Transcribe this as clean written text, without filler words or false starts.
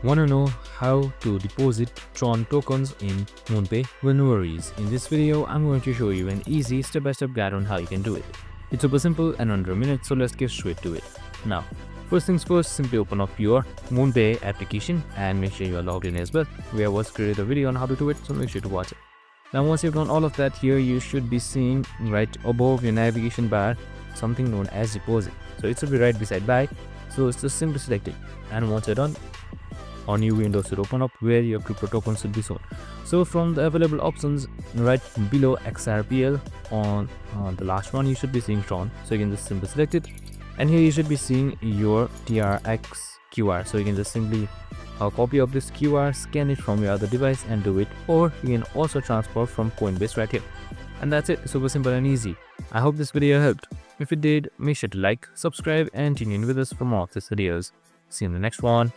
Want to know how to deposit TRON tokens in MoonPay? Well, no worries. In this video, I'm going to show you an easy step-by-step guide on how you can do it. It's super simple and under a minute, so let's get straight to it. Now, first things first, simply open up your MoonPay application and make sure you are logged in as well. We have once created a video on how to do it, so make sure to watch it. Now, once you've done all of that, here you should be seeing right above your navigation bar something known as deposit. So it should be right beside buy. So it's just simply select it, and once you're done, a new window should open up where your crypto tokens should be shown. So from the available options right below XRPL on the last one, you should be seeing TRON. So you can just simply select it, and here you should be seeing your TRX QR. So you can just simply copy of this QR, scan it from your other device and do it, or you can also transfer from Coinbase right here. And that's it, super simple and easy. I hope this video helped. If it did, make sure to like, subscribe and tune in with us for more of these videos. See you in the next one.